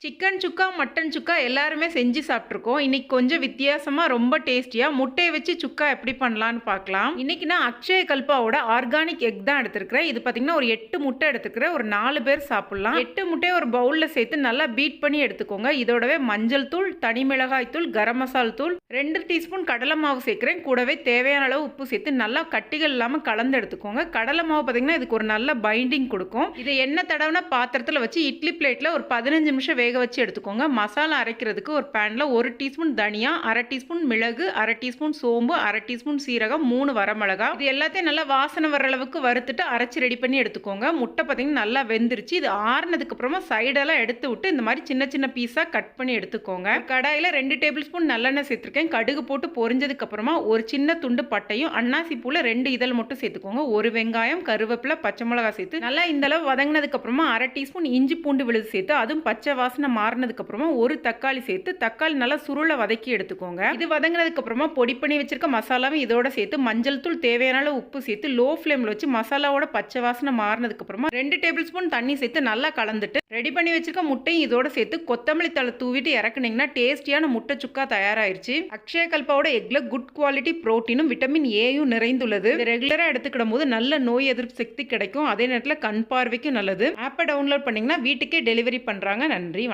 Chicken சுக்கா, mutton சுக்கா எல்லாருமே செஞ்சு சாப்பிட்டுருக்கோம். இன்னைக்கு கொஞ்சம் வித்தியாசமா ரொம்ப டேஸ்டியா முட்டைய வச்சு சுக்கா எப்படி பண்ணலான்னு பார்க்கலாம். இன்னைக்கு நான் அக்ஷய கல்பாவோட ஆர்கானிக் எக் தான் எடுத்துருக்கிறேன். இது பார்த்தீங்கன்னா ஒரு 8 முட்டை எடுத்துக்கிறேன். ஒரு 4 பேர் சாப்பிடலாம். 8 முட்டைய ஒரு பவுல்ல சேர்த்து நல்லா பீட் பண்ணி எடுத்துக்கோங்க. இதோடவே மஞ்சள் தூள், தனி மிளகாய் தூள், கரம் மசால் தூள், 2 டீஸ்பூன் கடலை மாவு சேர்க்கிறேன். கூடவே தேவையான அளவு உப்பு சேர்த்து நல்லா கட்டிகள் இல்லாம கலந்து எடுத்துக்கோங்க. கடலை மாவு பார்த்தீங்கன்னா இதுக்கு ஒரு நல்ல பைண்டிங் கொடுக்கும். இதை எண்ணெய் தடவின பாத்திரத்தில் வச்சு இட்லி பிளேட்ல ஒரு 15 நிமிஷம் வேக வச்சு எடுத்துக்கோங்க. மசாலா அரைக்கிறதுக்கு ஒரு பேன்ல 1 டீஸ்பூன் தனியா, 1/2 டீஸ்பூன் மிளகு, 1/2 டீஸ்பூன் சோம்பு, 1/2 டீஸ்பூன் சீரகம், 3 வரமிளகா, இது எல்லாத்தையும் நல்லா வாசனை வர அளவுக்கு வறுத்துட்டு அரைச்சு ரெடி பண்ணி எடுத்துக்கோங்க. முட்டை பார்த்தீங்கன்னா நல்லா வெந்துருச்சு. இது ஆறுனதுக்கு அப்புறமா சைடெல்லாம் எடுத்து விட்டு இந்த மாதிரி சின்ன சின்ன பீஸா கட் பண்ணி எடுத்துக்கோங்க. கடாயில 2 டேபிள் ஸ்பூன் நல்லெண்ணெய் சேர்த்திருக்கேன். கடுகு போட்டு பொரிஞ்சதுக்கு அப்புறமா ஒரு சின்ன துண்டு பட்டையும், அன்னாசி பூல 2 இதழ் மட்டும் சேர்த்துக்கோங்க. ஒரு வெங்காயம், கருவேப்பிலை, பச்சை மிளகாய் சேர்த்து நல்லா இந்த அளவு வதங்கினதுக்கு அப்புறமா 1/2 டீஸ்பூன் இஞ்சி பூண்டு விழுது சேர்த்து அதுவும் பச்சை வாசனை மாறினதுக்கு அப்புறமா ஒரு தக்காளி சேர்த்து தக்காளி நல்லா சுருள வதக்கி எடுத்துக்கோங்க. இது வதங்கினதுக்கு அப்புறமா பொடி பண்ணி வச்சிருக்க மசாலாவும் இதோட சேர்த்து மஞ்சள் தூள், தேவையான அளவு உப்பு சேர்த்து லோ ஃப்ளேம்ல வச்சு மசாலாவோட பச்சை வாசனை மாறினதுக்கு அப்புறமா 2 டேபிள் ஸ்பூன் தண்ணி சேர்த்து நல்லா கலந்துட்டு ரெடி பண்ணி வச்சிருக்க முட்டையும் இதோட சேர்த்து கொத்தமல்லி தழை தூவிட்டு இறக்குனீங்கன்னா டேஸ்டியான முட்டை சுக்கா தயாராயிருச்சு. அக்ஷய கல்பாவோட எக்ல குட் குவாலிட்டி புரோட்டீனும் விட்டமின் ஏயும் நிறைந்துள்ளது. ரெகுலரா எடுத்துக்கிடும் போது நல்ல நோய் எதிர்ப்பு சக்தி கிடைக்கும். அதே நேரத்தில் கண் பார்வைக்கும் நல்லது. ஆப்பை டவுன்லோட் பண்ணீங்கன்னா வீட்டுக்கே டெலிவரி பண்றாங்க. நன்றி.